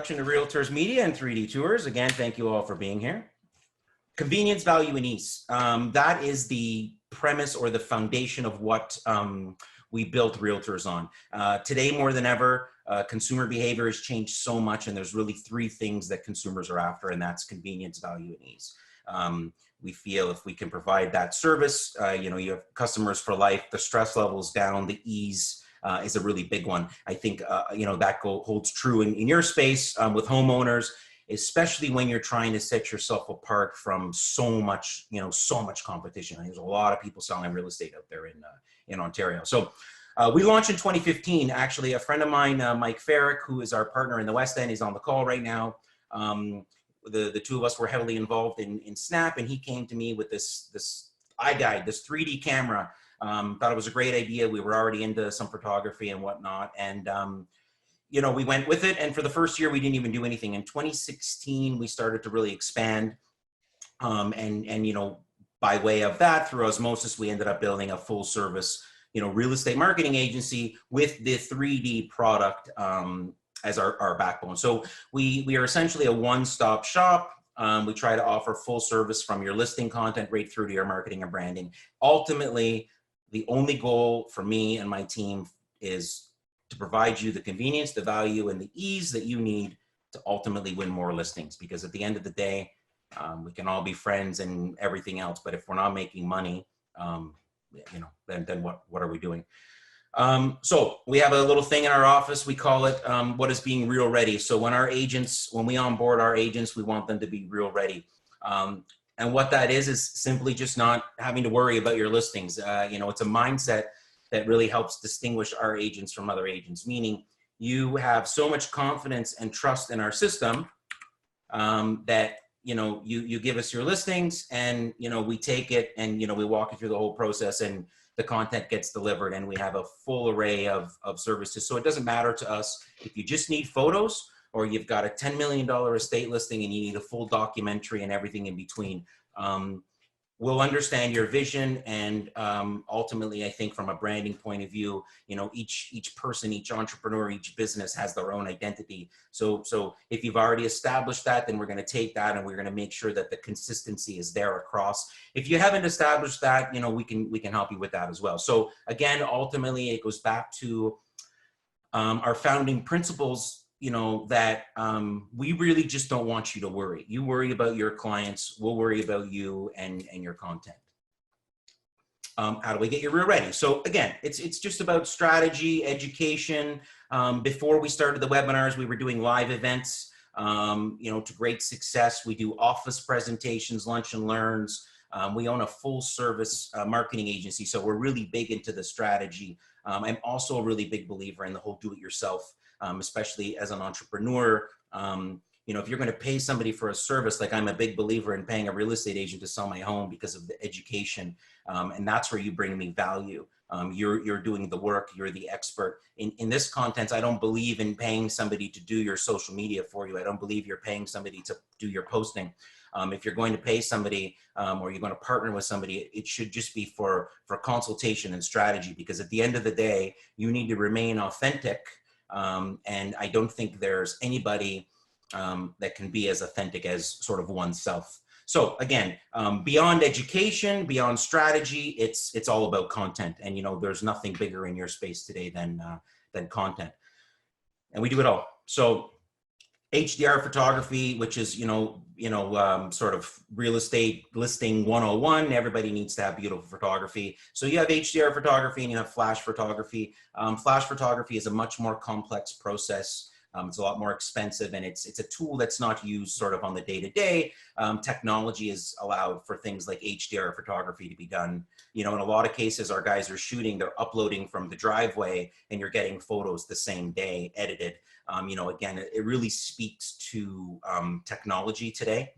production of Realtors Media and 3D Tours. Again, thank you all for being here. Convenience, value, and ease. That is the premise or the foundation of what we built Realtors on. Today, more than ever, consumer behavior has changed so much, and there's really three things that consumers are after, and that's convenience, value, and ease. We feel if we can provide that service, you have customers for life, the stress levels down, the ease is a really big one. I think, that holds true in your space with homeowners, especially when you're trying to set yourself apart from so much competition. There's a lot of people selling real estate out there in Ontario. So we launched in 2015. Actually, a friend of mine, Mike Farrick, who is our partner in the West End, is on the call right now. The two of us were heavily involved in Snap, and he came to me with this iGuide, this 3D camera. Thought it was a great idea. We were already into some photography and whatnot. And, we went with it. And for the first year, we didn't even do anything. In 2016, we started to really expand. By way of that, through osmosis, we ended up building a full service, real estate marketing agency with the 3D product as our backbone. So we are essentially a one-stop shop. We try to offer full service from your listing content right through to your marketing and branding. Ultimately, the only goal for me and my team is to provide you the convenience, the value, and the ease that you need to ultimately win more listings. Because at the end of the day, we can all be friends and everything else, but if we're not making money, then what are we doing? So we have a little thing in our office. We call it what is being real ready. So when we onboard our agents, we want them to be real ready. And what that is simply just not having to worry about your listings. It's a mindset that really helps distinguish our agents from other agents, meaning you have so much confidence and trust in our system that, you give us your listings and, we take it and, we walk you through the whole process and the content gets delivered and we have a full array of services. So it doesn't matter to us if you just need photos or you've got a $10 million estate listing and you need a full documentary and everything in between. We'll understand your vision, and ultimately, I think from a branding point of view, each person, each entrepreneur, each business has their own identity. So if you've already established that, then we're going to take that and we're going to make sure that the consistency is there across. If you haven't established that, we can help you with that as well. So again, ultimately, it goes back to our founding principles. That we really just don't want you to worry. You worry about your clients, we'll worry about you and your content. How do we get you real ready? So again, it's just about strategy, education. Before we started the webinars, we were doing live events, to great success. We do office presentations, lunch and learns. We own a full service marketing agency, so we're really big into the strategy. I'm also a really big believer in the whole do-it-yourself. Especially as an entrepreneur, if you're going to pay somebody for a service, like I'm a big believer in paying a real estate agent to sell my home because of the education. And that's where you bring me value. You're doing the work, you're the expert. In this content, I don't believe in paying somebody to do your social media for you. I don't believe you're paying somebody to do your posting. If you're going to pay somebody or you're going to partner with somebody, it should just be for consultation and strategy, because at the end of the day, you need to remain authentic. And I don't think there's anybody that can be as authentic as sort of oneself. So again, beyond education, beyond strategy, it's all about content. And there's nothing bigger in your space today than content. And we do it all. So HDR photography, which is sort of real estate listing 101. Everybody needs to have beautiful photography. So you have HDR photography and you have flash photography. Flash photography is a much more complex process. It's a lot more expensive, and it's a tool that's not used sort of on the day-to-day. Technology is allowed for things like HDR photography to be done. In a lot of cases, our guys are shooting, they're uploading from the driveway, and you're getting photos the same day, edited. Again, it really speaks to technology today.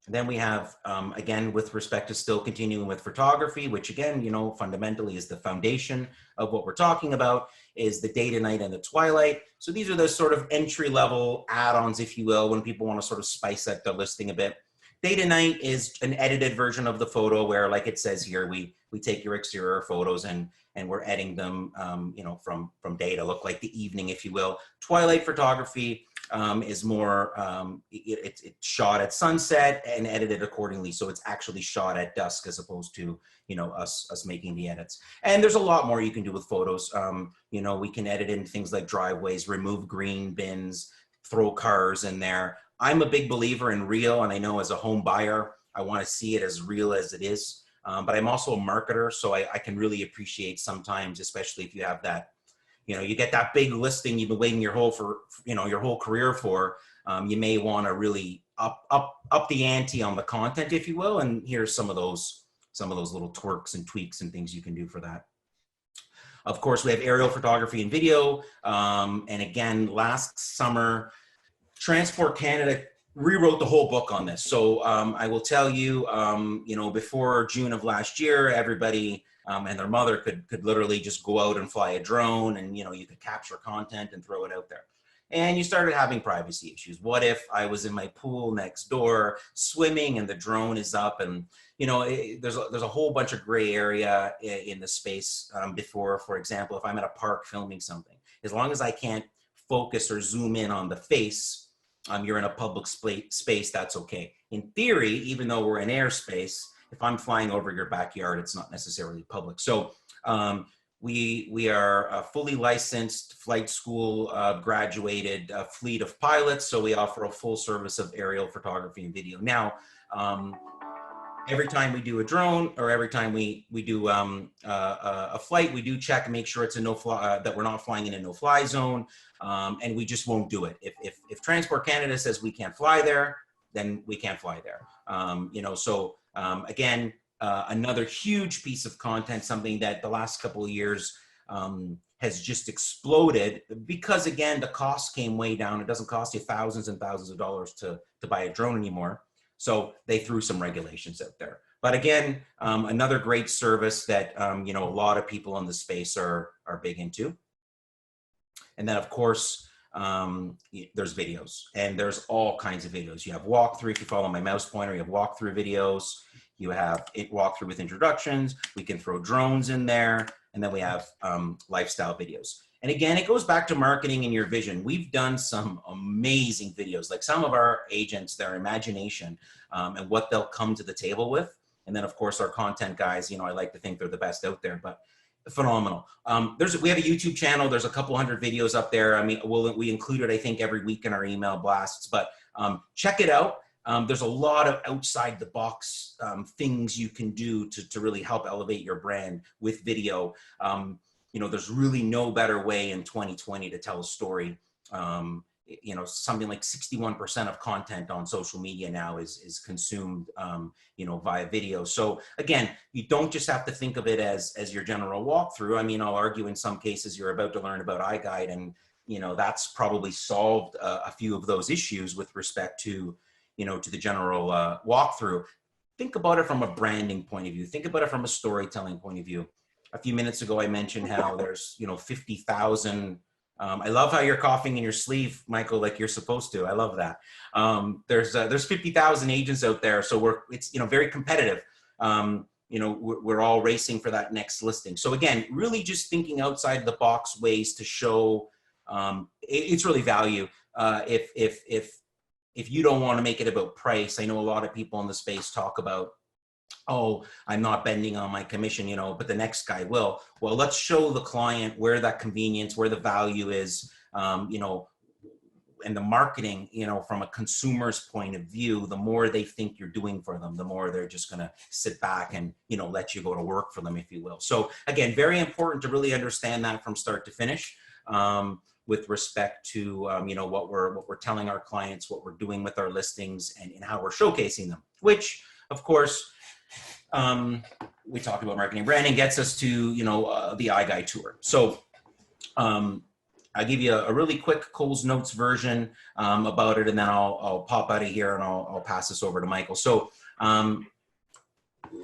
And then we have, again, with respect to still continuing with photography, which again, fundamentally is the foundation of what we're talking about, is the day to night and the twilight. So these are the sort of entry level add-ons, if you will, when people want to sort of spice up the listing a bit. Day to night is an edited version of the photo where, like it says here, we take your exterior photos and we're editing them, from day to look like the evening, if you will. Twilight photography is more, it's shot at sunset and edited accordingly. So it's actually shot at dusk as opposed to, you know, us making the edits. And there's a lot more you can do with photos. You know, we can edit in things like driveways, remove green bins, throw cars in there. I'm a big believer in real, and I know as a home buyer, I want to see it as real as it is. But I'm also a marketer, so I can really appreciate sometimes, especially if you have that, you know, you get that big listing you've been waiting your whole career for. You may want to really up the ante on the content, if you will. And here's some of those little twerks and tweaks and things you can do for that. Of course, we have aerial photography and video. And again, last summer, Transport Canada rewrote the whole book on this. So I will tell you, you know, before June of last year, everybody and their mother could literally just go out and fly a drone, and, you know, you could capture content and throw it out there. And you started having privacy issues. What if I was in my pool next door swimming and the drone is up? And, you know, there's a whole bunch of gray area in the space before, for example, if I'm at a park filming something, as long as I can't focus or zoom in on the face, you're in a public space, that's okay. In theory, even though we're in airspace, if I'm flying over your backyard, it's not necessarily public. So we are a fully licensed flight school graduated fleet of pilots. So we offer a full service of aerial photography and video. Now, every time we do a drone, or every time we do a flight, we do check and make sure it's a no-fly, that we're not flying in a no-fly zone, and we just won't do it. If Transport Canada says we can't fly there, then we can't fly there. You know, so again, another huge piece of content, something that the last couple of years has just exploded, because again, the cost came way down. It doesn't cost you thousands and thousands of dollars to buy a drone anymore. So they threw some regulations out there. But again, another great service that, you know, a lot of people in the space are big into. And then of course, there's videos, and there's all kinds of videos. You have walkthrough. If you follow my mouse pointer, you have walkthrough videos. You have walkthrough with introductions. We can throw drones in there. And then we have lifestyle videos. And again, it goes back to marketing and your vision. We've done some amazing videos, like some of our agents, their imagination and what they'll come to the table with. And then of course, our content guys, you know, I like to think they're the best out there, but phenomenal. We have a YouTube channel. There's a couple hundred videos up there. I mean, we include it, I think, every week in our email blasts, but check it out. There's a lot of outside the box things you can do to really help elevate your brand with video. You know, there's really no better way in 2020 to tell a story. You know, something like 61% of content on social media now is consumed, you know, via video. So again, you don't just have to think of it as your general walkthrough. I mean, I'll argue in some cases you're about to learn about iGuide, and, you know, that's probably solved a few of those issues with respect to, you know, to the general walkthrough. Think about it from a branding point of view. Think about it from a storytelling point of view. A few minutes ago, I mentioned how there's, you know, 50,000. I love how you're coughing in your sleeve, Michael, like you're supposed to. I love that. There's 50,000 agents out there, so it's, you know, very competitive. You know, we're all racing for that next listing. So again, really just thinking outside the box ways to show it's really value. If you don't want to make it about price, I know a lot of people in the space talk about, oh, I'm not bending on my commission, you know, but the next guy will. Well, let's show the client where that convenience, where the value is, you know, and the marketing, you know, from a consumer's point of view, the more they think you're doing for them, the more they're just going to sit back and, you know, let you go to work for them, if you will. So again, very important to really understand that from start to finish. With respect to, you know, what we're telling our clients, what we're doing with our listings, and how we're showcasing them, which of course, we talked about marketing branding gets us to, you know, the iGuide tour. So I'll give you a really quick Cole's Notes version about it, and then I'll pop out of here and I'll pass this over to Michael. So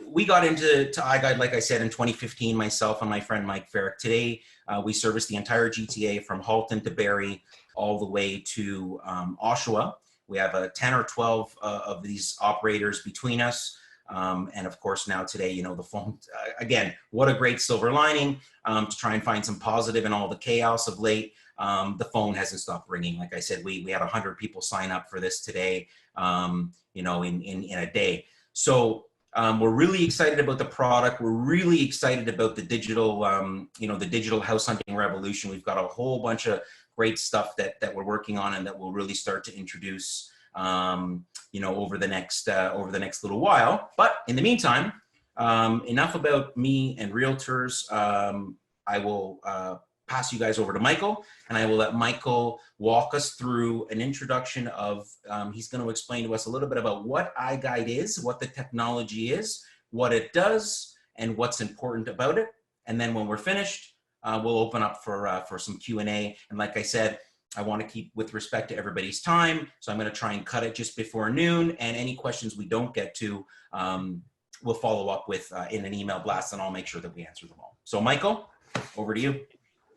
we got into iGuide, like I said, in 2015, myself and my friend Mike Farrick. Today, we service the entire GTA from Halton to Barrie, all the way to Oshawa. We have 10 or 12 of these operators between us. And of course, now today, you know, the phone, again, what a great silver lining to try and find some positive in all the chaos of late. the phone hasn't stopped ringing. Like I said, we had 100 people sign up for this today, you know, in a day. So we're really excited about the product. We're really excited about the digital, you know, the digital house hunting revolution. We've got a whole bunch of great stuff that we're working on and that we'll really start to introduce, you know, over the next little while. But in the meantime, enough about me and realtors. I will pass you guys over to Michael, and I will let Michael walk us through an introduction of, he's going to explain to us a little bit about what iGuide is, what the technology is, what it does, and what's important about it. And then when we're finished, we'll open up for some Q&A. And like I said, I want to keep with respect to everybody's time. So I'm going to try and cut it just before noon. And any questions we don't get to, we'll follow up with in an email blast, and I'll make sure that we answer them all. So Michael, over to you.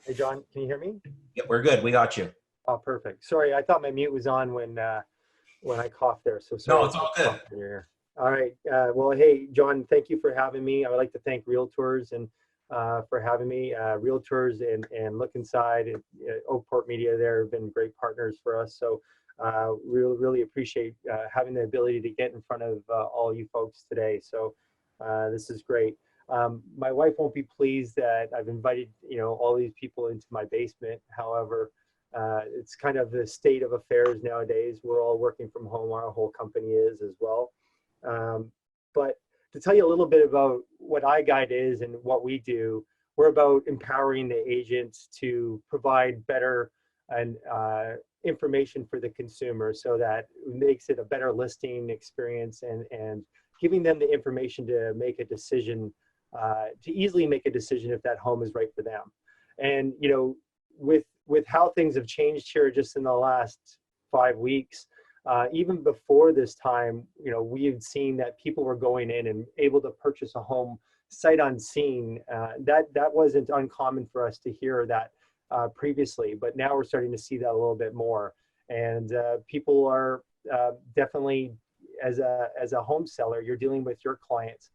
Hey, John, can you hear me? Yeah, we're good. We got you. Oh, perfect. Sorry, I thought my mute was on when I coughed there. So sorry. No, it's all good. All right. Well, hey, John, thank you for having me. I would like to thank Realtours and for having me. Realtours and Look Inside and Oakport Media there have been great partners for us. So really appreciate having the ability to get in front of all you folks today. So this is great. My wife won't be pleased that I've invited, you know, all these people into my basement. However, it's kind of the state of affairs nowadays. We're all working from home. Our whole company is as well. But to tell you a little bit about what iGuide is and what we do, we're about empowering the agents to provide better and information for the consumer so that it makes it a better listing experience and giving them the information to make a decision, to easily make a decision if that home is right for them. And, you know, with how things have changed here just in the last 5 weeks, even before this time, you know, we had seen that people were going in and able to purchase a home sight unseen. That wasn't uncommon for us to hear that previously, but now we're starting to see that a little bit more. And people are definitely, as a home seller, you're dealing with your clients.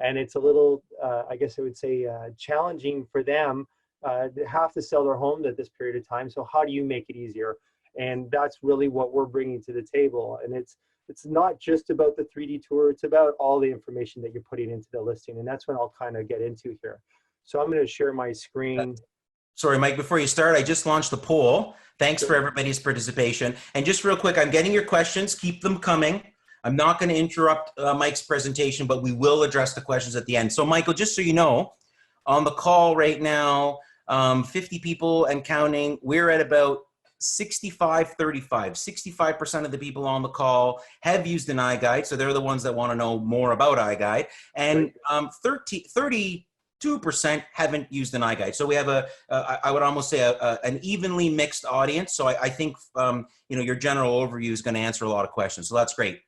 And it's a little, I guess I would say, challenging for them to have to sell their home at this period of time. So how do you make it easier? And that's really what we're bringing to the table. And it's not just about the 3D tour, it's about all the information that you're putting into the listing. And that's what I'll kind of get into here. So I'm going to share my screen. Sorry, Mike, before you start, I just launched the poll. Thanks for everybody's participation. And just real quick, I'm getting your questions. Keep them coming. I'm not going to interrupt Mike's presentation, but we will address the questions at the end. So Michael, just so you know, on the call right now, 50 people and counting, we're at about 65-35. 65% of the people on the call have used an iGuide, so they're the ones that want to know more about iGuide, and 32% haven't used an iGuide. So we have I would almost say an evenly mixed audience. So I think you know, your general overview is going to answer a lot of questions. So that's great.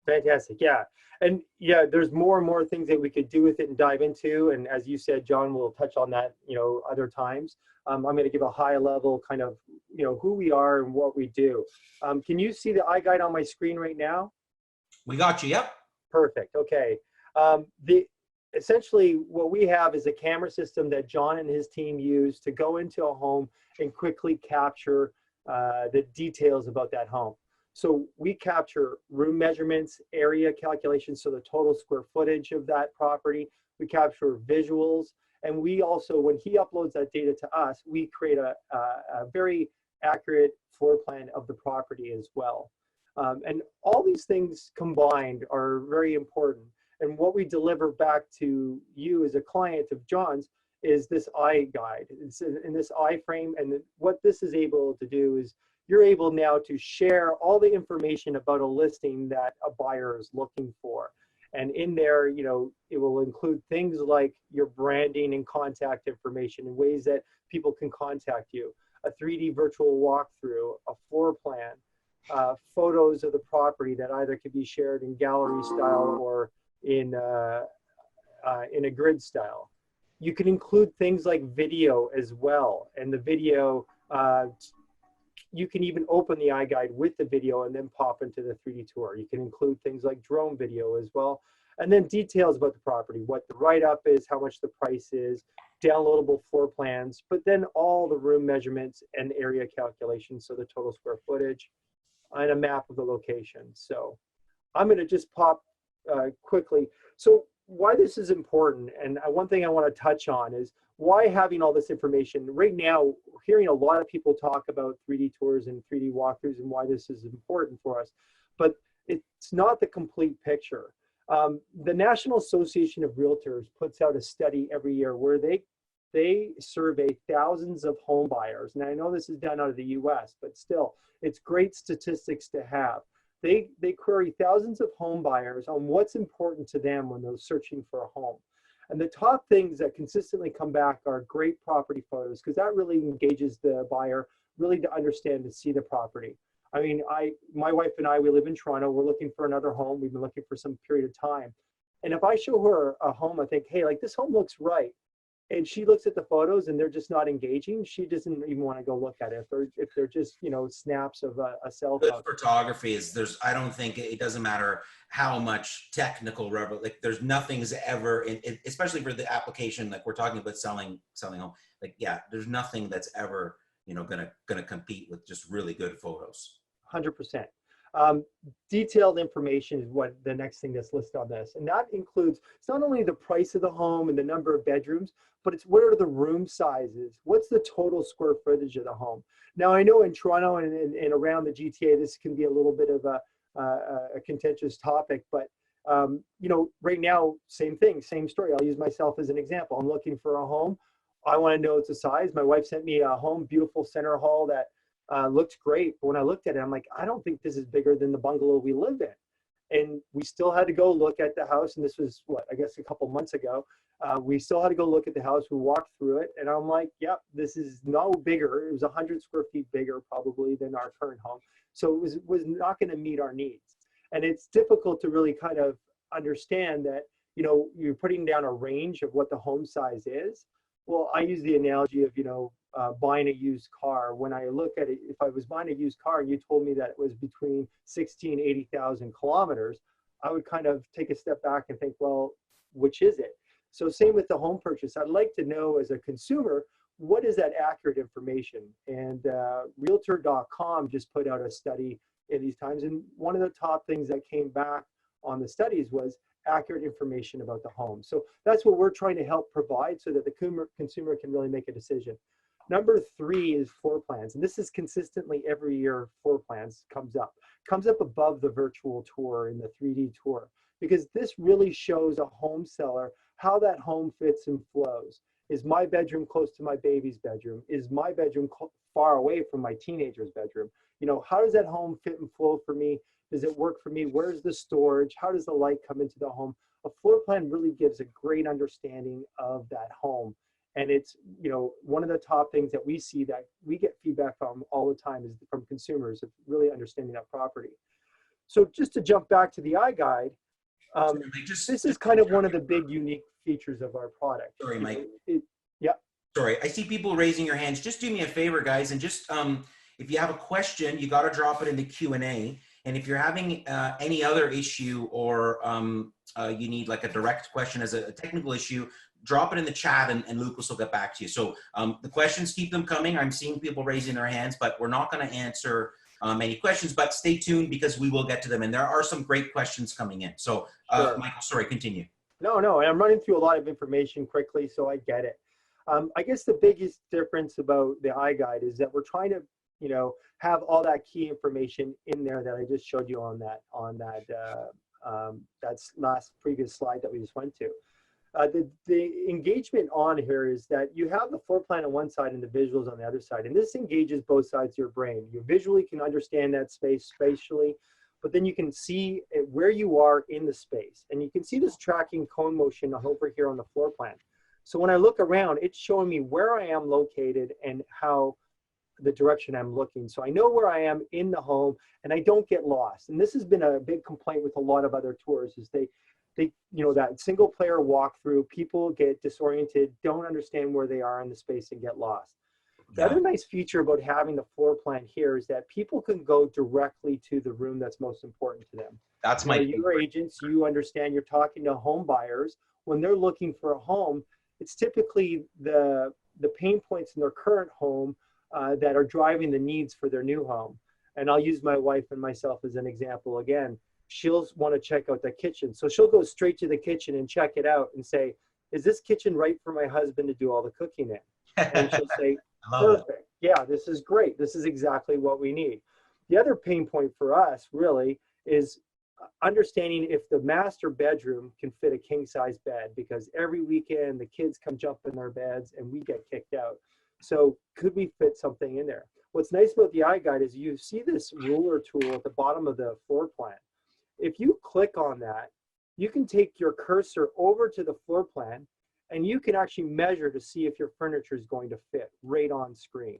Fantastic. Yeah. And yeah, there's more and more things that we could do with it and dive into. And as you said, John, we'll touch on that, you know, other times. I'm going to give a high level kind of, you know, who we are and what we do. Can you see the iGuide on my screen right now? We got you. Yep. Perfect. Okay. Essentially what we have is a camera system that John and his team use to go into a home and quickly capture the details about that home. So we capture room measurements, area calculations, so the total square footage of that property. We capture visuals, and we also, when he uploads that data to us, we create a very accurate floor plan of the property as well. And all these things combined are very important. And what we deliver back to you as a client of John's is this iGuide. It's in this iframe, and what this is able to do is you're able now to share all the information about a listing that a buyer is looking for. And in there, you know, it will include things like your branding and contact information and ways that people can contact you, a 3D virtual walkthrough, a floor plan, photos of the property that either could be shared in gallery style or in a grid style. You can include things like video as well. And the video, you can even open the iGuide with the video and then pop into the 3D tour. You can include things like drone video as well. And then details about the property, what the write-up is, how much the price is. downloadable floor plans, but then all the room measurements and area calculations, so the total square footage, and a map of the location. So I'm going to just pop quickly. So why this is important, and one thing I want to touch on is why having all this information. Right now, hearing a lot of people talk about 3D tours and 3D walkthroughs and why this is important for us, but it's not the complete picture. The National Association of Realtors puts out a study every year where they survey thousands of home buyers. And I know this is done out of the US, but still, it's great statistics to have. They query thousands of home buyers on what's important to them when they're searching for a home. And the top things that consistently come back are great property photos, because that really engages the buyer really to understand and see the property. I mean, my wife and I, we live in Toronto. We're looking for another home. We've been looking for some period of time. And if I show her a home, I think, hey, like this home looks right. And she looks at the photos and they're just not engaging. She doesn't even want to go look at it. If they're just, you know, snaps of a cell phone. Good photography is I don't think it doesn't matter how much technical rubber, like there's nothing's ever, especially for the application, like we're talking about selling home, like, yeah, there's nothing that's ever, you know, gonna compete with just really good photos. 100%. Detailed information is what the next thing that's listed on this. And that includes, it's not only the price of the home and the number of bedrooms, but it's what are the room sizes? What's the total square footage of the home? Now, I know in Toronto and around the GTA, this can be a little bit of a contentious topic, but you know, right now, same thing, same story. I'll use myself as an example. I'm looking for a home. I want to know its a size. My wife sent me a home, beautiful center hall that looked great. But when I looked at it, I'm like, I don't think this is bigger than the bungalow we live in. And we still had to go look at the house. And this was what, I guess a couple months ago. We still had to go look at the house. We walked through it and I'm like, yep, this is no bigger. It was 100 square feet bigger probably than our current home. So it was not going to meet our needs. And it's difficult to really kind of understand that, you know, you're putting down a range of what the home size is. Well, I use the analogy of, you know, buying a used car. When I look at it, if I was buying a used car and you told me that it was between 60 and 80,000 kilometers, I would kind of take a step back and think, well, which is it? So same with the home purchase. I'd like to know as a consumer, what is that accurate information? And realtor.com just put out a study in these times. And one of the top things that came back on the studies was accurate information about the home. So that's what we're trying to help provide so that the consumer can really make a decision. Number 3 is floor plans. And this is consistently every year floor plans comes up above the virtual tour in the 3D tour, because this really shows a home seller how that home fits and flows. Is my bedroom close to my baby's bedroom? Is my bedroom far away from my teenager's bedroom? You know, how does that home fit and flow for me? Does it work for me? Where's the storage? How does the light come into the home? A floor plan really gives a great understanding of that home. And it's, you know, one of the top things that we see that we get feedback from all the time is from consumers of really understanding that property. So just to jump back to the iGuide, this is kind of one of the big unique features of our product. Sorry, Mike. Yeah. Sorry, I see people raising your hands. Just do me a favor, guys, and just if you have a question, you got to drop it in the Q&A. And if you're having any other issue or you need like a direct question as a technical issue, drop it in the chat and Lucas will get back to you. So the questions, keep them coming. I'm seeing people raising their hands, but we're not going to answer any questions, but stay tuned because we will get to them. And there are some great questions coming in. So Sure. Michael, sorry, continue. No, I'm running through a lot of information quickly, so I get it. I guess the biggest difference about the iGuide is that we're trying to, you know, have all that key information in there that I just showed you on that's last previous slide that we just went to. The engagement on here is that you have the floor plan on one side and the visuals on the other side, and this engages both sides of your brain. You visually can understand that space spatially, but then you can see where you are in the space, and you can see this tracking cone motion over here on the floor plan. So when I look around, it's showing me where I am located and how the direction I'm looking. So I know where I am in the home and I don't get lost. And this has been a big complaint with a lot of other tours is they you know, that single player walkthrough, people get disoriented, don't understand where they are in the space and get lost. The other nice feature about having the floor plan here is that people can go directly to the room that's most important to them. That's now, my your agents, you understand you're talking to home buyers when they're looking for a home. it's typically the pain points in their current home that are driving the needs for their new home. And I'll use my wife and myself as an example again. She'll want to check out the kitchen. So she'll go straight to the kitchen and check it out and say, is this kitchen right for my husband to do all the cooking in? And she'll say, I love it. perfect. Yeah, this is great. This is exactly what we need. The other pain point for us really is understanding if the master bedroom can fit a king size bed, because every weekend the kids come jump in their beds and we get kicked out. So could we fit something in there? What's nice about the iGuide is you see this ruler tool at the bottom of the floor plan. If you click on that, you can take your cursor over to the floor plan and you can actually measure to see if your furniture is going to fit right on screen.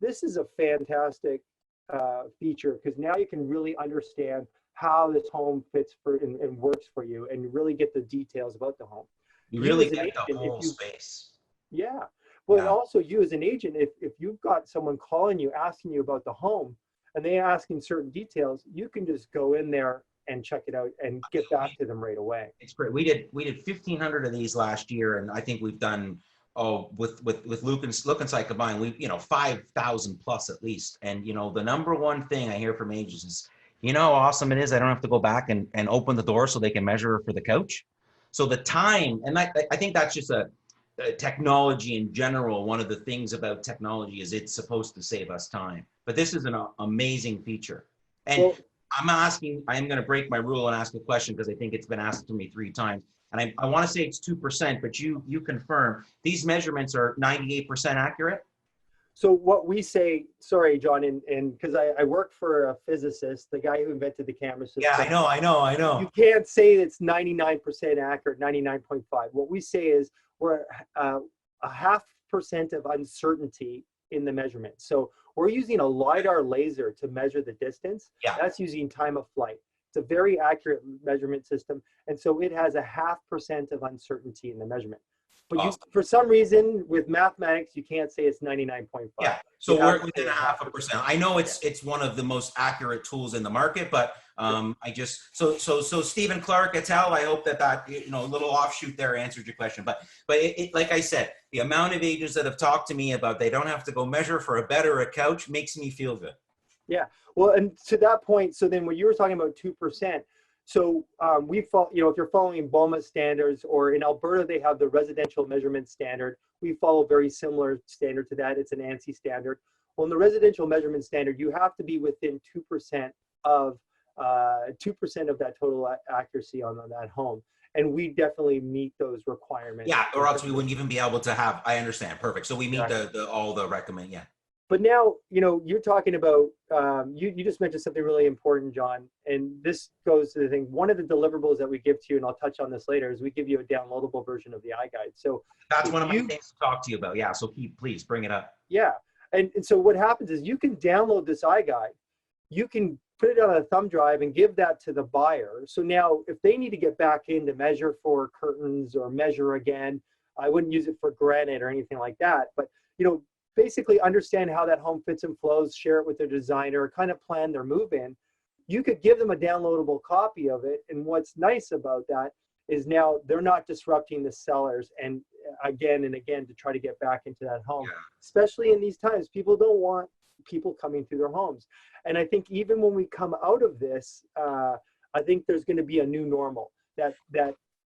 This is a fantastic feature because now you can really understand how this home fits for and works for you, and really get the details about the home. You really as an get the agent, whole space. yeah. Well, and Yeah. also you as an agent, if you've got someone calling you, asking you about the home, and they asking certain details, you can just go in there and check it out and get back to them right away. It's great. We did 1,500 of these last year, and I think we've done with Luke and Site combined, we 5,000 plus at least. And the number one thing I hear from agents is, how awesome it is. I don't have to go back and open the door so they can measure for the couch. So the time, and I think that's just a technology in general. One of the things about technology is it's supposed to save us time, but this is an amazing feature. And Well, I'm going to break my rule and ask a question because I think it's been asked to me 3 times. And I want to say it's 2%, but you confirm these measurements are 98% accurate? so what we say, sorry, John, and because I work for a physicist, the guy who invented the camera system. Yeah, I know. You can't say it's 99% accurate, 99.5. What we say is we're a 0.5% of uncertainty in the measurement. So we're using a LiDAR laser to measure the distance. Yeah. That's using time of flight. It's a very accurate measurement system. And so it has a 0.5% of uncertainty in the measurement. But Awesome. for some reason, with mathematics, you can't say it's 99.5. Yeah, so we're within a 0.5%. I know it's one of the most accurate tools in the market, but I just so Stephen Clark et al. I hope that a little offshoot there answered your question. But it like I said, the amount of agents that have talked to me about they don't have to go measure for a bed or a couch makes me feel good. Yeah, well, and to that point, so then when you were talking about 2%. So we follow, if you're following BOMA standards, or in Alberta, they have the residential measurement standard. We follow very similar standard to that. It's an ANSI standard. Well, in the residential measurement standard, you have to be within 2% of 2% of that total accuracy on that home. And we definitely meet those requirements. Yeah, or else we wouldn't even be able to have, I understand, perfect. So we meet all the recommend, yeah. But now, you're talking about, you just mentioned something really important, John, and this goes to the thing. One of the deliverables that we give to you, and I'll touch on this later, is we give you a downloadable version of the iGuide. So that's one of my things to talk to you about. Yeah, so please bring it up. Yeah, and so what happens is you can download this iGuide, you can put it on a thumb drive and give that to the buyer. So now if they need to get back in to measure for curtains or measure again, I wouldn't use it for granite or anything like that, but basically understand how that home fits and flows, share it with their designer, kind of plan their move in. You could give them a downloadable copy of it. And what's nice about that is now they're not disrupting the sellers and again and again to try to get back into that home, especially in these times. People don't want people coming through their homes. And I think even when we come out of this, I think there's going to be a new normal that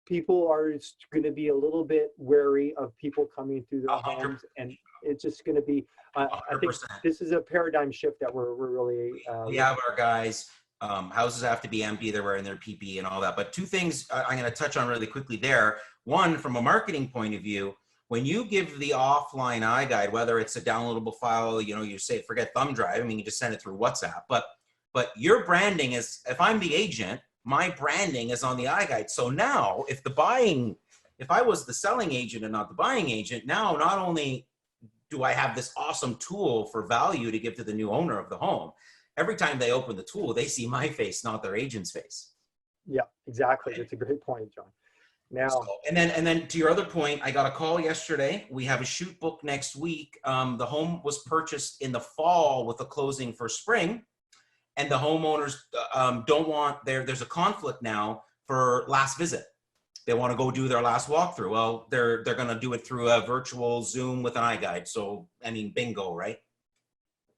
people are going to be a little bit wary of people coming through their homes, and it's just going to be, I think this is a paradigm shift that we're really. We have our guys, houses have to be empty, they're wearing their PPE and all that. But 2 things I'm going to touch on really quickly there. One, from a marketing point of view, when you give the offline iGuide, whether it's a downloadable file, you say, forget thumb drive, I mean, you just send it through WhatsApp, but your branding is, if I'm the agent, my branding is on the iGuide. So now if I was the selling agent and not the buying agent, now not only do I have this awesome tool for value to give to the new owner of the home, every time they open the tool, they see my face, not their agent's face. Yeah, exactly. That's a great point, John. Now, and then to your other point, I got a call yesterday. We have a shoot book next week. The home was purchased in the fall with a closing for spring, and the homeowners don't want there's a conflict now for last visit. they want to go do their last walkthrough. Well, they're going to do it through a virtual Zoom with an iGuide. So, I mean, bingo, right?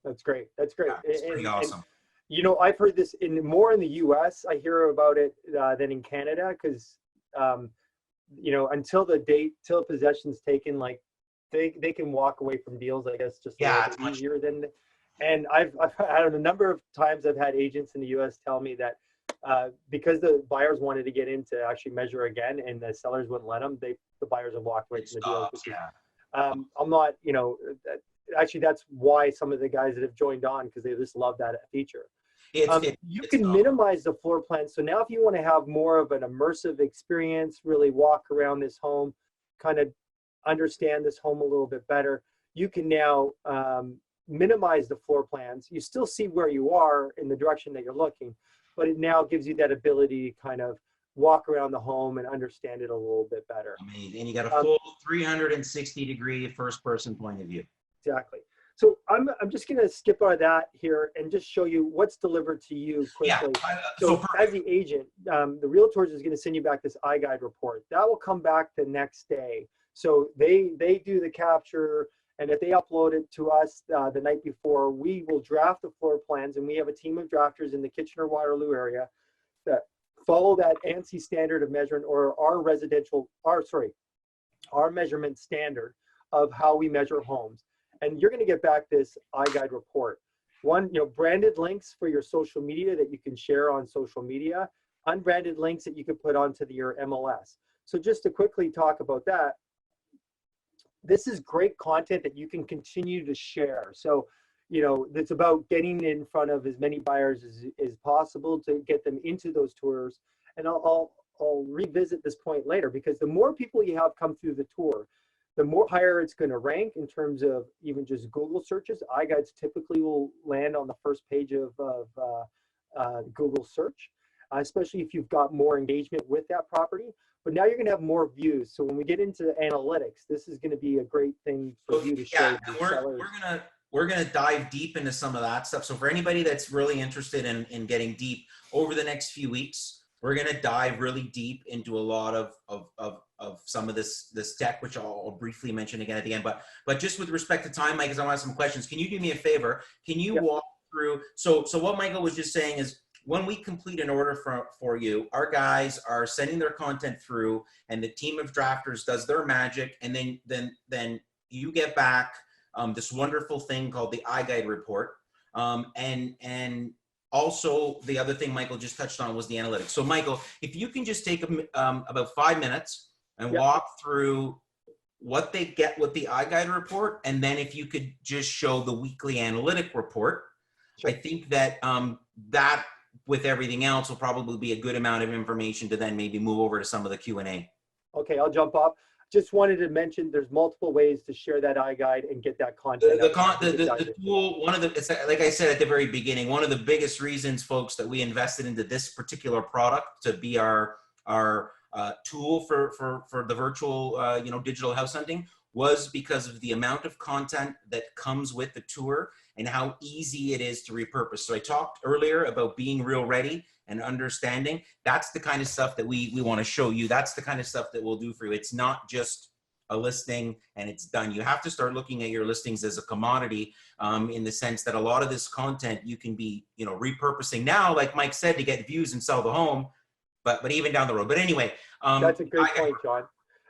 That's great. That's great. Yeah, it's pretty And awesome. you know, I've heard this more in the U.S. I hear about it than in Canada because you know, till possession's taken, like they can walk away from deals, I guess, just a little Yeah, bit it's much. easier than. And I've had a number of times I've had agents in the U.S. tell me that because the buyers wanted to get in to actually measure again, and the sellers wouldn't let them, the buyers have walked away It from the deals, stops. which is Yeah. I'm not, you know, actually that's why some of the guys that have joined on, because they just love that feature. You It's can minimize the floor plan. So now if you want to have more of an immersive experience, really walk around this home, kind of understand this home a little bit better, you can now minimize the floor plans. You still see where you are in the direction that you're looking, but it now gives you that ability to kind of walk around the home and understand it a little bit better. amazing. And you got a full 360-degree first person point of view. Exactly. So I'm just going to skip out of that here and just show you what's delivered to you Yeah. quickly. So So as the agent, the realtors is going to send you back this iGuide report. That will come back the next day. So they do the capture, and if they upload it to us the night before, we will draft the floor plans, and we have a team of drafters in the Kitchener-Waterloo area that follow that ANSI standard of measurement, or our measurement standard of how we measure homes. And you're going to get back this iGuide report. One, you know, branded links for your social media that you can share on social media, unbranded links that you could put onto your MLS. So just to quickly talk about that, this is great content that you can continue to share. So, you know, it's about getting in front of as many buyers as possible to get them into those tours. And I'll revisit this point later, because the more people you have come through the tour, the more higher it's going to rank in terms of even just Google searches. iGuides typically will land on the first page of Google search, especially if you've got more engagement with that property. But now you're going to have more views. So when we get into analytics, this is going to be a great thing for you to show Yeah, your sellers. we're gonna dive deep into some of that stuff. So for anybody that's really interested in getting deep over the next few weeks, we're gonna dive really deep into a lot of some of this tech, which I'll briefly mention again at the end. But just with respect to time, Mike, because I want some questions. Can you do me a favor? Can you walk through? So what Michael was just saying is, when we complete an order for you, our guys are sending their content through, and the team of drafters does their magic, and then you get back this wonderful thing called the iGuide report, and also the other thing Michael just touched on was the analytics. So Michael, if you can just take about 5 minutes and walk through what they get with the iGuide report, and then if you could just show the weekly analytic report. Sure. I think that that with everything else will probably be a good amount of information to then maybe move over to some of the Q&A. Okay, I'll jump off. Just wanted to mention there's multiple ways to share that iGuide and get that content. The tool, it's like I said at the very beginning, one of the biggest reasons, folks, that we invested into this particular product to be our tool for the virtual, digital house hunting, was because of the amount of content that comes with the tour and how easy it is to repurpose. So I talked earlier about being real ready and understanding. That's the kind of stuff that we want to show you. That's the kind of stuff that we'll do for you. It's not just a listing and it's done. You have to start looking at your listings as a commodity, in the sense that a lot of this content you can be, repurposing now, like Mike said, to get views and sell the home, but even down the road. But anyway, that's a great point, John.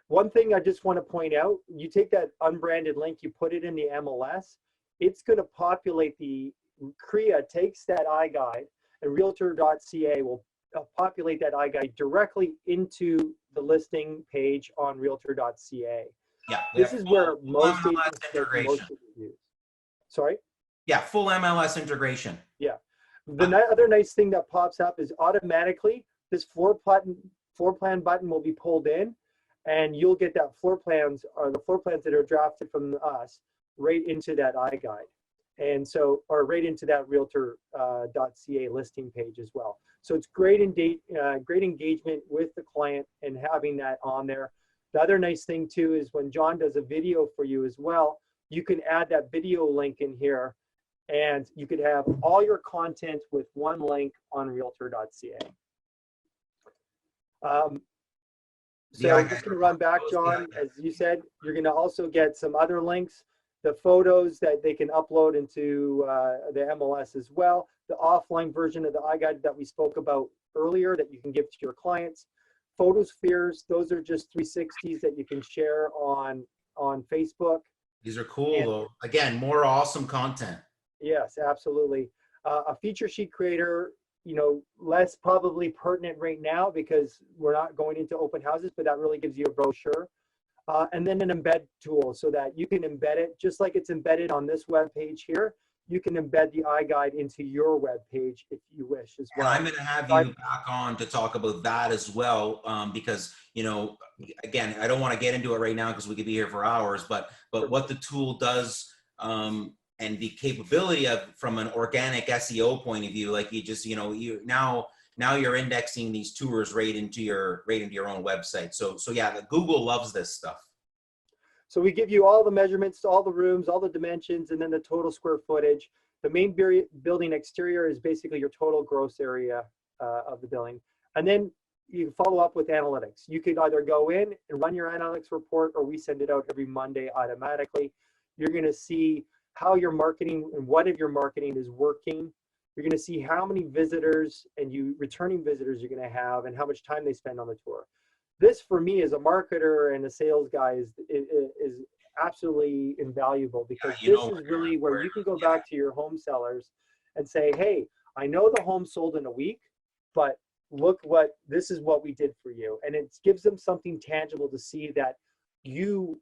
One thing I just want to point out, you take that unbranded link, you put it in the MLS, it's going to populate CREA takes that iGuide, and realtor.ca will populate that iGuide directly into the listing page on realtor.ca. Yeah, this is where most MLS agents get most of the views. Sorry? Yeah, full MLS integration. Yeah. The other nice thing that pops up is automatically this floor plan button will be pulled in, and you'll get that floor plans, or the floor plans that are drafted from us, right into that iGuide. And so, or right into that realtor.ca listing page as well. So it's great engagement with the client and having that on there. The other nice thing too is when John does a video for you as well, you can add that video link in here, and you could have all your content with one link on realtor.ca. The So iGuide just going to run report. back, What was the John. iGuide? As you said, you're going to also get some other links, the photos that they can upload into the MLS as well, the offline version of the iGuide that we spoke about earlier that you can give to your clients. Photospheres, those are just 360s that you can share on Facebook. These are cool And though. Again, more awesome content. yes, absolutely. A feature sheet creator, less probably pertinent right now because we're not going into open houses, but that really gives you a brochure. And then an embed tool so that you can embed it just like it's embedded on this web page here. You can embed the iGuide into your web page if you wish as And well. I'm going to have So you back on to talk about that as well, because again, I don't want to get into it right now because we could be here for hours. But what the tool does, and the capability of from an organic SEO point of view, like you just you now you're indexing these tours right into your own website. So yeah, the Google loves this stuff. So we give you all the measurements, all the rooms, all the dimensions, and then the total square footage. The main building exterior is basically your total gross area of the building. And then you follow up with analytics. You could either go in and run your analytics report, or we send it out every Monday automatically. You're going to see how your marketing and what of your marketing is working. You're going to see how many visitors and returning visitors you're going to have and how much time they spend on the tour. This for me as a marketer and a sales guy is absolutely invaluable because this is really where you can go back to your home sellers and say, hey, I know the home sold in a week, but look this is what we did for you. And it gives them something tangible to see that you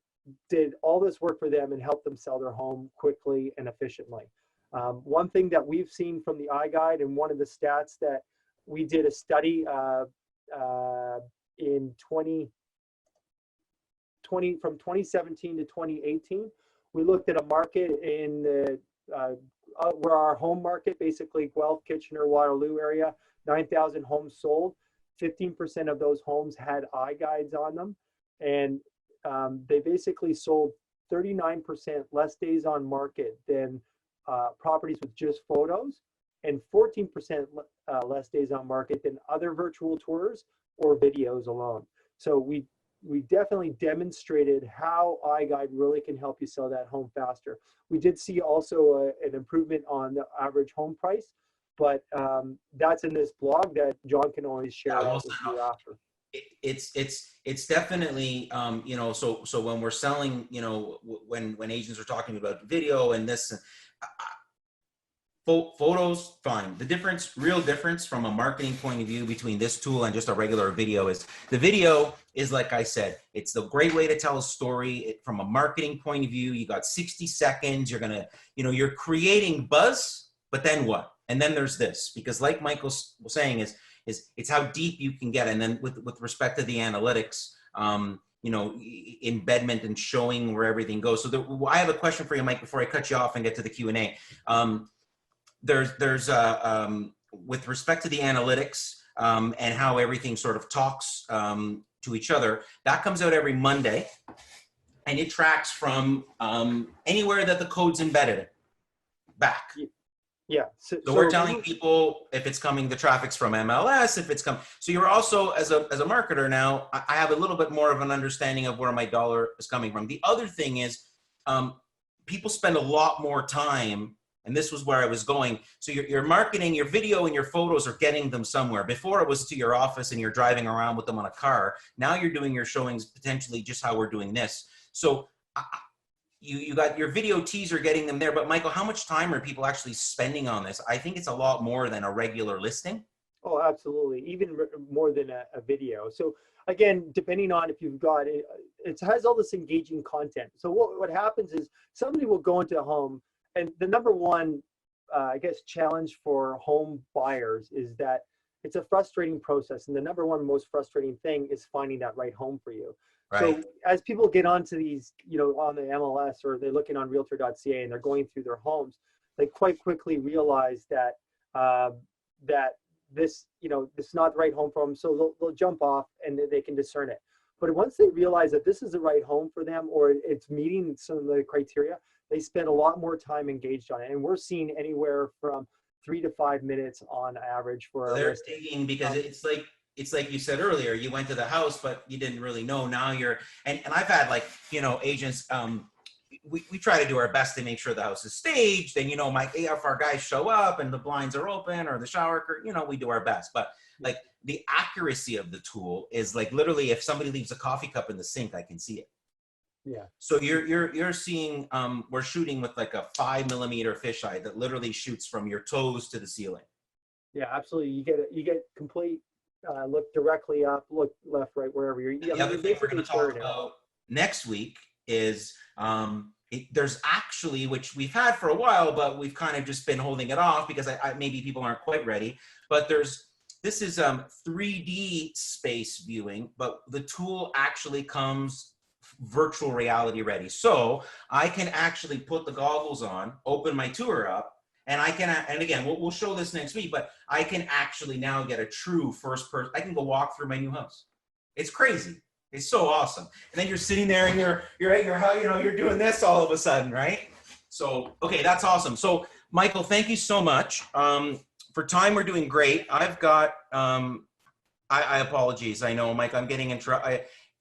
did all this work for them and helped them sell their home quickly and efficiently. One thing that we've seen from the iGuide, and one of the stats that we did a study in 2020 from 2017 to 2018, we looked at a market in the where our home market, basically Guelph, Kitchener, Waterloo area, 9,000 homes sold. 15% of those homes had iGuides on them, and they basically sold 39% less days on market than properties with just photos, and 14% less days on market than other virtual tours or videos alone. So we definitely demonstrated how iGuide really can help you sell that home faster. We did see also an improvement on the average home price, but that's in this blog that John can always share with you after. It's definitely so when we're selling, when agents are talking about video and this, photos, fine. The real difference from a marketing point of view between this tool and just a regular video is the video is, like I said, it's the great way to tell a story. From a marketing point of view, you got 60 seconds. You're gonna, you're creating buzz, but then what? And then there's this, because like Michael was saying, is it's how deep you can get. And then with respect to the analytics, embedment and showing where everything goes. So I have a question for you, Mike, before I cut you off and get to the Q&A. There's with respect to the analytics and how everything sort of talks to each other, that comes out every Monday, and it tracks from anywhere that the code's embedded back. Yeah. So we're telling people if it's coming, the traffic's from MLS, if it's coming. So you're also, as a marketer now, I have a little bit more of an understanding of where my dollar is coming from. The other thing is people spend a lot more time, and this was where I was going. So your marketing, your video and your photos are getting them somewhere. Before it was to your office and you're driving around with them on a car. Now you're doing your showings potentially just how we're doing this. So you got your video teaser getting them there. But Michael, how much time are people actually spending on this? I think it's a lot more than a regular listing. Oh, absolutely. Even more than a video. So again, depending on if you've got it, it has all this engaging content. So what happens is somebody will go into a home, and the number one, I guess, challenge for home buyers is that it's a frustrating process. And the number one most frustrating thing is finding that right home for you. Right. So as people get onto these, on the MLS, or they're looking on realtor.ca and they're going through their homes, they quite quickly realize that this is not the right home for them. So they'll jump off and they can discern it. But once they realize that this is the right home for them, or it's meeting some of the criteria, they spend a lot more time engaged on it. And we're seeing anywhere from 3 to 5 minutes on average for they're taking, because it's like it's like you said earlier, you went to the house, but you didn't really know. Now you're, and I've had like, agents, we try to do our best to make sure the house is staged, and if our guys show up and the blinds are open or the shower curtain, we do our best. But like the accuracy of the tool is like literally, if somebody leaves a coffee cup in the sink, I can see it. Yeah. So you're seeing, we're shooting with like a 5mm fisheye that literally shoots from your toes to the ceiling. Yeah, absolutely. You get complete look directly up, look left, right, wherever you're. The other thing we're going to talk about next week is there's actually, which we've had for a while, but we've kind of just been holding it off because maybe people aren't quite ready. But this is 3D space viewing, but the tool actually comes virtual reality ready. So I can actually put the goggles on, open my tour up, and and again, we'll show this next week, but I can actually now get a true first person. I can go walk through my new house. It's crazy. It's so awesome. And then you're sitting there and you're at your house, you're doing this all of a sudden, right? So, okay, that's awesome. So Michael, thank you so much. For time, we're doing great. I've got, I apologize. I know, Mike, I'm getting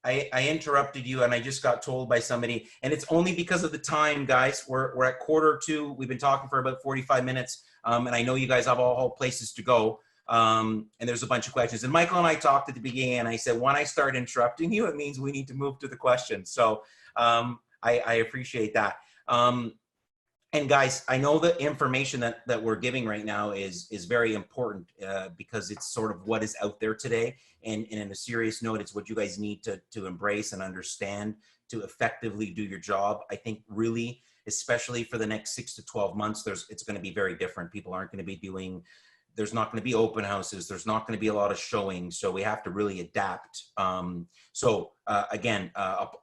I interrupted you, and I just got told by somebody, and it's only because of the time, guys. We're at 1:45. We've been talking for about 45 minutes, and I know you guys have all places to go, and there's a bunch of questions. And Michael and I talked at the beginning, and I said, when I start interrupting you, it means we need to move to the questions. So I appreciate that. And guys, I know the information that we're giving right now is very important because it's sort of what is out there today. And in a serious note, it's what you guys need to embrace and understand to effectively do your job. I think really, especially for the next 6 to 12 months, it's going to be very different. People aren't going to be there's not going to be open houses. There's not going to be a lot of showings. So we have to really adapt. Again,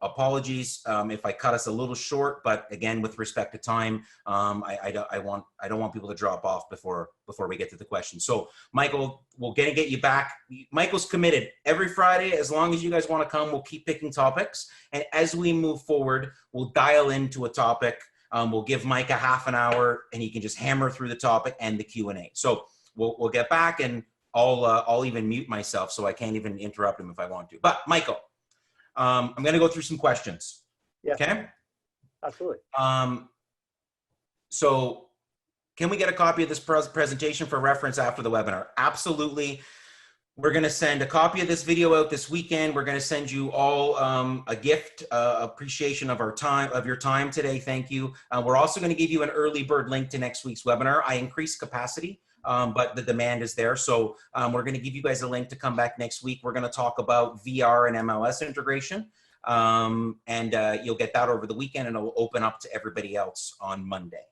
apologies if I cut us a little short, but again, with respect to time, I don't want people to drop off before we get to the questions. So Michael, we're going to get you back. Michael's committed every Friday. As long as you guys want to come, we'll keep picking topics. And as we move forward, we'll dial into a topic. We'll give Mike a half an hour and he can just hammer through the topic and the Q&A. So we'll get back, and I'll even mute myself so I can't even interrupt him if I want to. But Michael, I'm going to go through some questions. Yeah. Okay. Absolutely. So can we get a copy of this presentation for reference after the webinar? Absolutely. We're going to send a copy of this video out this weekend. We're going to send you all a gift, appreciation of your time today. Thank you. We're also going to give you an early bird link to next week's webinar. I increased capacity, but the demand is there. So we're going to give you guys a link to come back next week. We're going to talk about VR and MLS integration. You'll get that over the weekend, and it'll open up to everybody else on Monday.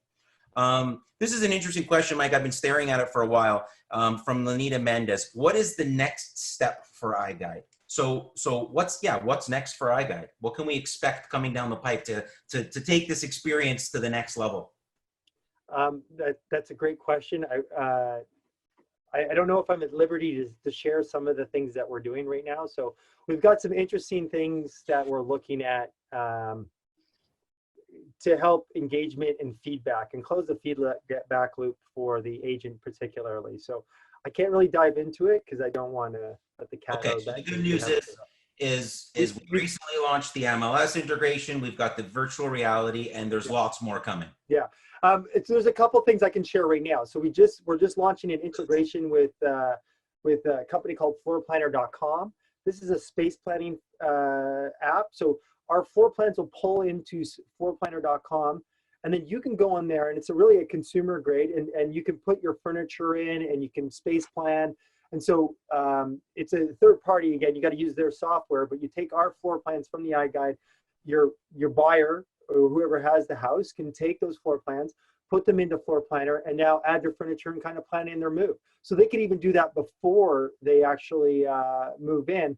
This is an interesting question, Mike. I've been staring at it for a while. From Lenita Mendez. What is the next step for iGuide? So what's next for iGuide? What can we expect coming down the pipe to take this experience to the next level? That's a great question. I don't know if I'm at liberty to share some of the things that we're doing right now. So we've got some interesting things that we're looking at to help engagement and feedback and close the feedback loop for the agent particularly. So I can't really dive into it because I don't want to let the cat out of the bag. The good news is we recently launched the MLS integration. We've got the virtual reality, and there's lots more coming. Yeah. There's a couple things I can share right now. So we're just launching an integration with a company called floorplanner.com. This is a space planning app. So our floor plans will pull into floorplanner.com, and then you can go on there, and it's really a consumer grade, and you can put your furniture in, and you can space plan. And so it's a third party. Again, you got to use their software, but you take our floor plans from the iGuide. Your buyer or whoever has the house can take those floor plans, put them into Floor Planner, and now add their furniture and kind of plan in their move. So they can even do that before they actually move in.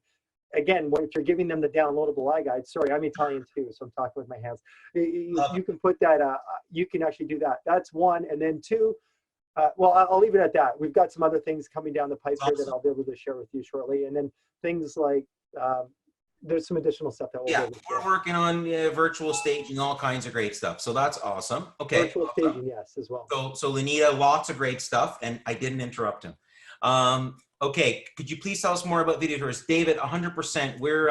Again, when you're giving them the downloadable iGuide, sorry, I'm Italian too, so I'm talking with my hands. You can put that, you can actually do that. That's one. And then two, well, I'll leave it at that. We've got some other things coming down the pipe here that I'll be able to share with you shortly. And then things like, there's some additional stuff that we're working on virtual staging, all kinds of great stuff. So that's awesome. Okay. Virtual staging, yes, as well. So Lenita, lots of great stuff, and I didn't interrupt him. Okay, could you please tell us more about video tours? David, 100%. We're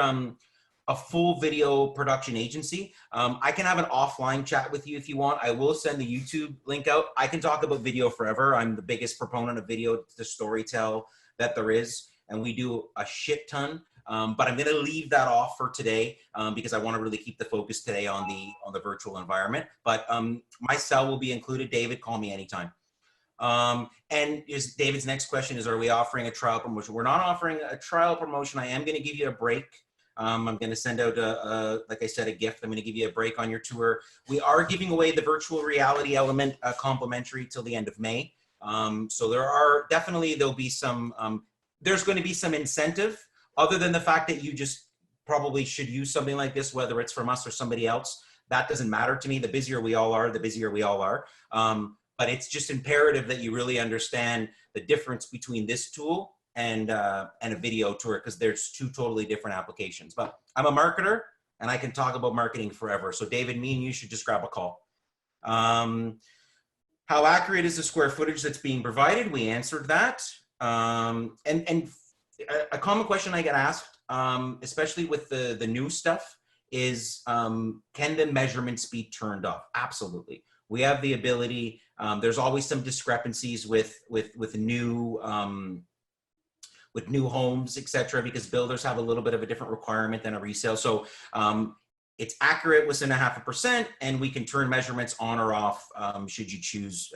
a full video production agency. I can have an offline chat with you if you want. I will send the YouTube link out. I can talk about video forever. I'm the biggest proponent of video to storytell that there is, and we do a shit ton. But I'm going to leave that off for today because I want to really keep the focus today on the virtual environment. But my cell will be included. David, call me anytime. And is David's next question is, are we offering a trial promotion? We're not offering a trial promotion. I am going to give you a break. I'm going to send out like I said, a gift. I'm going to give you a break on your tour. We are giving away the virtual reality element complimentary till the end of May. So there are definitely, there'll be some, there's going to be some incentive other than the fact that you just probably should use something like this, whether it's from us or somebody else. That doesn't matter to me. The busier we all are, the busier we all are. But it's just imperative that you really understand the difference between this tool and a video tour, because there's two totally different applications. But I'm a marketer and I can talk about marketing forever. So David, me and you should just grab a call. How accurate is the square footage that's being provided? We answered that. And a common question I get asked, especially with the new stuff, is can the measurements be turned off? Absolutely. We have the ability. There's always some discrepancies with new homes, et cetera, because builders have a little bit of a different requirement than a resale. So it's accurate within 0.5%, and we can turn measurements on or off should you choose,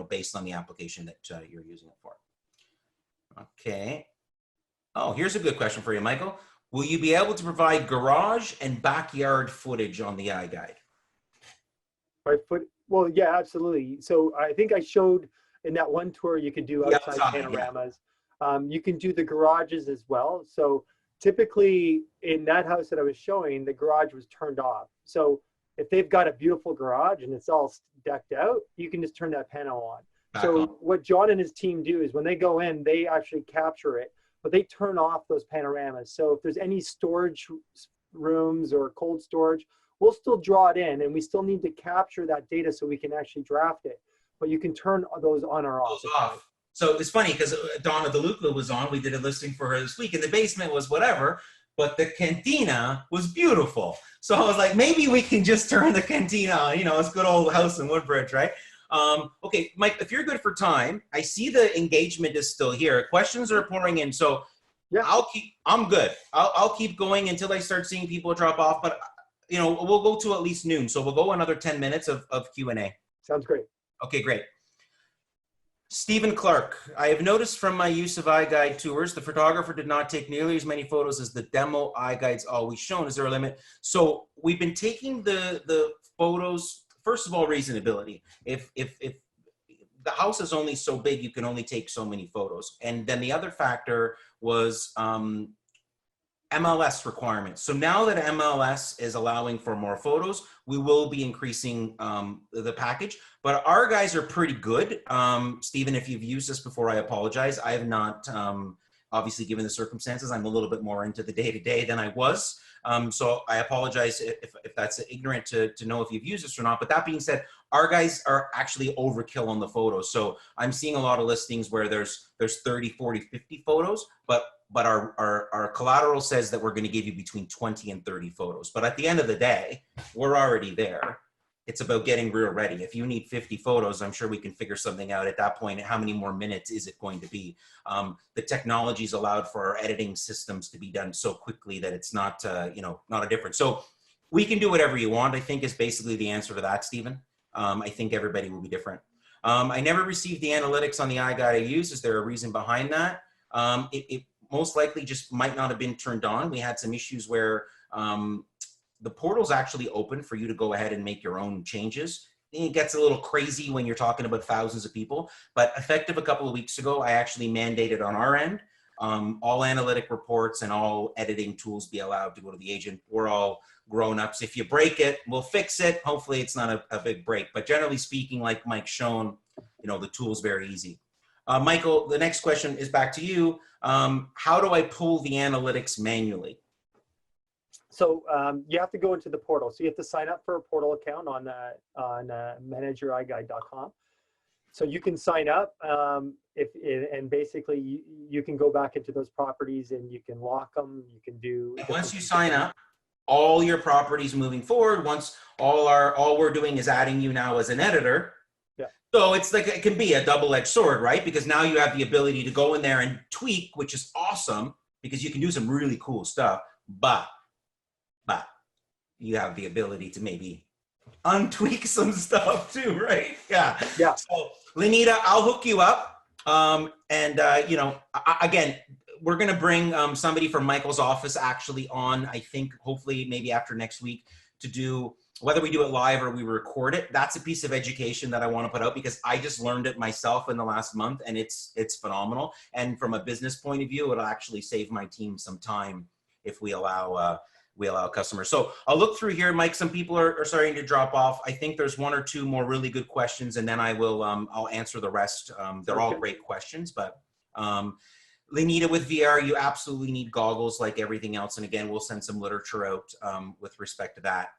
based on the application that you're using it for. Okay. Oh, here's a good question for you, Michael. Will you be able to provide garage and backyard footage on the iGuide? Well, yeah, absolutely. So I think I showed in that one tour you could do outside panoramas. Yeah. You can do the garages as well. So typically in that house that I was showing, the garage was turned off. So if they've got a beautiful garage and it's all decked out, you can just turn that panel on. What John and his team do is when they go in, they actually capture it, but they turn off those panoramas. So if there's any storage rooms or cold storage, we'll still draw it in, and we still need to capture that data so we can actually draft it. But you can turn those on or off. So it's funny because Donna DeLuca was on. We did a listing for her this week, and the basement was whatever, but the cantina was beautiful. So I was like, maybe we can just turn the cantina on. It's a good old house in Woodbridge, right? Okay, Mike, if you're good for time, I see the engagement is still here. Questions are pouring in, so yeah, I'm good. I'll keep going until I start seeing people drop off, but we'll go to at least noon. So we'll go another 10 minutes of Q&A. Sounds great. Okay, great. Stephen Clark, I have noticed from my use of iGuide tours, the photographer did not take nearly as many photos as the demo iGuide's always shown. Is there a limit? So we've been taking the photos, first of all, reasonability. If the house is only so big, you can only take so many photos. And then the other factor was MLS requirements. So now that MLS is allowing for more photos, we will be increasing the package, but our guys are pretty good. Stephen, if you've used this before, I apologize. I have not, obviously given the circumstances, I'm a little bit more into the day-to-day than I was. So I apologize if that's ignorant to know if you've used this or not. But that being said, our guys are actually overkill on the photos. So I'm seeing a lot of listings where there's 30, 40, 50 photos, but our collateral says that we're going to give you between 20 and 30 photos. But at the end of the day, we're already there. It's about getting real ready. If you need 50 photos, I'm sure we can figure something out at that point. How many more minutes is it going to be? The technology's allowed for our editing systems to be done so quickly that it's not, not a difference. So we can do whatever you want, I think, is basically the answer to that, Stephen. I think everybody will be different. I never received the analytics on the iGuide I use. Is there a reason behind that? It most likely just might not have been turned on. We had some issues where the portal's actually open for you to go ahead and make your own changes. It gets a little crazy when you're talking about thousands of people, but effective a couple of weeks ago, I actually mandated on our end, all analytic reports and all editing tools be allowed to go to the agent. We're all grown-ups. If you break it, we'll fix it. Hopefully it's not a big break, but generally speaking, like Mike's shown, the tool's very easy. Michael, the next question is back to you. How do I pull the analytics manually? So you have to go into the portal. So you have to sign up for a portal account on manageryguide.com. So you can sign up, and basically you can go back into those properties and you can lock them. You can do And different once you things with sign them. up, all your properties moving forward, once all we're doing is adding you now as an editor. Yeah. So it's like, it can be a double-edged sword, right? Because now you have the ability to go in there and tweak, which is awesome because you can do some really cool stuff, but you have the ability to maybe untweak some stuff too, right? Yeah. Yeah. So Lenita, I'll hook you up. You know, again, we're going to bring somebody from Michael's office actually on, I think, hopefully maybe after next week to do, whether we do it live or we record it. That's a piece of education that I want to put out because I just learned it myself in the last month and it's phenomenal. And from a business point of view, it'll actually save my team some time if we allow customers. So I'll look through here, Mike. Some people are starting to drop off. I think there's one or two more really good questions, and then I will I'll answer the rest. They're all great questions, but Lenita, with VR, you absolutely need goggles like everything else. And again, we'll send some literature out with respect to that.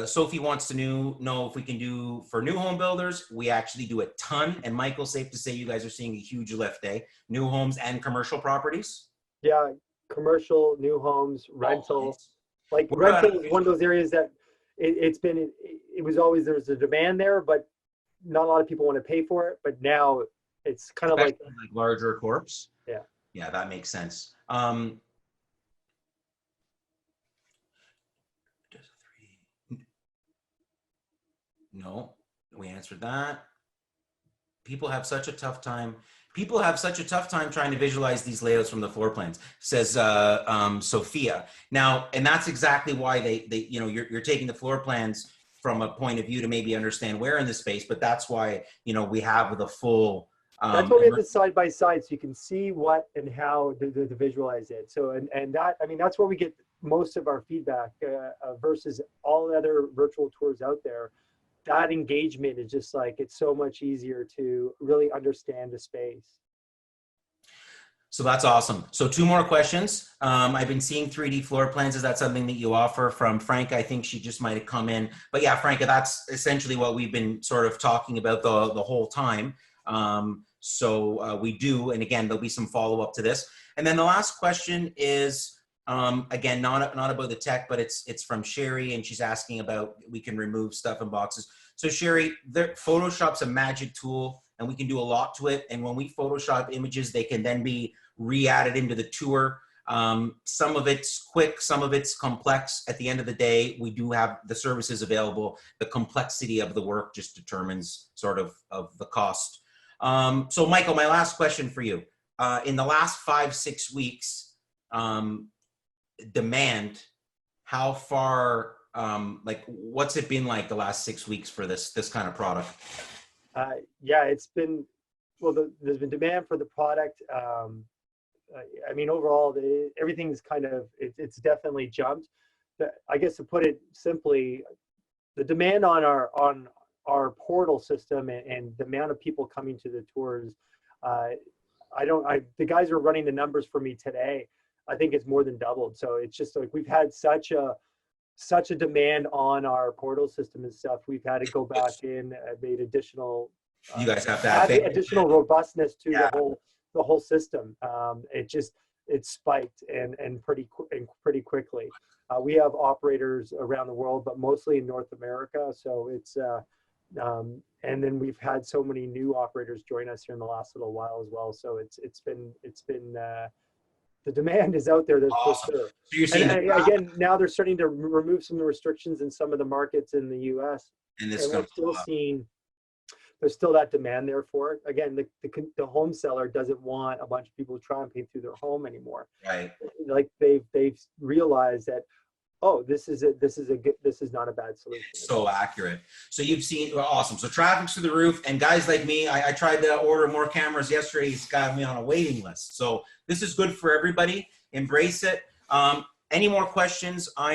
Sophie wants to know if we can do for new home builders. We actually do a ton. And Michael, safe to say you guys are seeing a huge lift, eh? New homes and commercial properties. Yeah. Commercial, new homes, rental. Like We're rental is one of those areas that it was always, there's a demand there, but not a lot of people want to pay for it. But now it's kind of like larger corps. Yeah. Yeah, that makes sense. No, we answered that. People have such a tough time. People have such a tough time trying to visualize these layouts from the floor plans, says Sophia. Now, and that's exactly why they you know, you're taking the floor plans from a point of view to maybe understand where in the space, but that's why, you know, we have the full. That's why we have this side by side, so you can see what and how to visualize it. So, and that, I mean, that's where we get most of our feedback versus all the other virtual tours out there. That engagement is just like, it's so much easier to really understand the space. So that's awesome. So two more questions. I've been seeing 3D floor plans. Is that something that you offer? From Frank, I think she just might have come in. But yeah, Frank, that's essentially what we've been sort of talking about the whole time. We do, and again, there'll be some follow-up to this. And then the last question is, again, not about the tech, but it's from Sherry, and she's asking about, we can remove stuff in boxes. So Sherry, Photoshop's a magic tool, and we can do a lot to it. And when we Photoshop images, they can then be re-added into the tour. Some of it's quick, some of it's complex. At the end of the day, we do have the services available. The complexity of the work just determines sort of the cost. So Michael, my last question for you. In the last 5-6 weeks, demand, how far, like what's it been like the last 6 weeks for this kind of product? Yeah, it's been, well, there's been demand for the product. I mean, overall, everything's kind of, it's definitely jumped. I guess to put it simply, the demand on our portal system and the amount of people coming to the tours, the guys are running the numbers for me today. I think it's more than doubled. So it's just like, we've had such a demand on our portal system and stuff. We've had to go back in and made additional, you guys have to add additional robustness to the whole system. It spiked and pretty quickly. We have operators around the world, but mostly in North America. So it's, and then we've had so many new operators join us here in the last little while as well. So it's been the demand is out there. That's awesome. for sure. So you're seeing again, now they're starting to remove some of the restrictions in some of the markets in the U.S. And we're still seeing there's still that demand there for it. Again, the home seller doesn't want a bunch of people tromping through their home anymore. Right. Like they've realized that, oh, this is not a bad solution. So accurate. So you've seen, well, awesome. So traffic's through the roof, and guys like me, I tried to order more cameras yesterday. It's got me on a waiting list. So this is good for everybody. Embrace it. Any more questions? I'll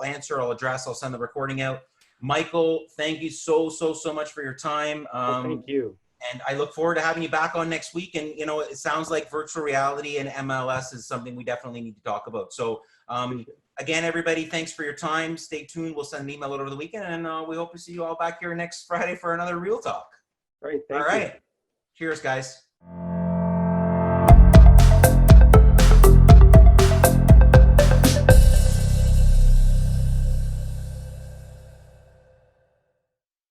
answer, I'll address, I'll send the recording out. Michael, thank you so much for your time. Thank you. And I look forward to having you back on next week. And, you know, it sounds like virtual reality and MLS is something we definitely need to talk about. So Again, everybody, thanks for your time. Stay tuned. We'll send an email out over the weekend, and we hope to see you all back here next Friday for another Real Talk. All right. All Thank you. right. Cheers, guys.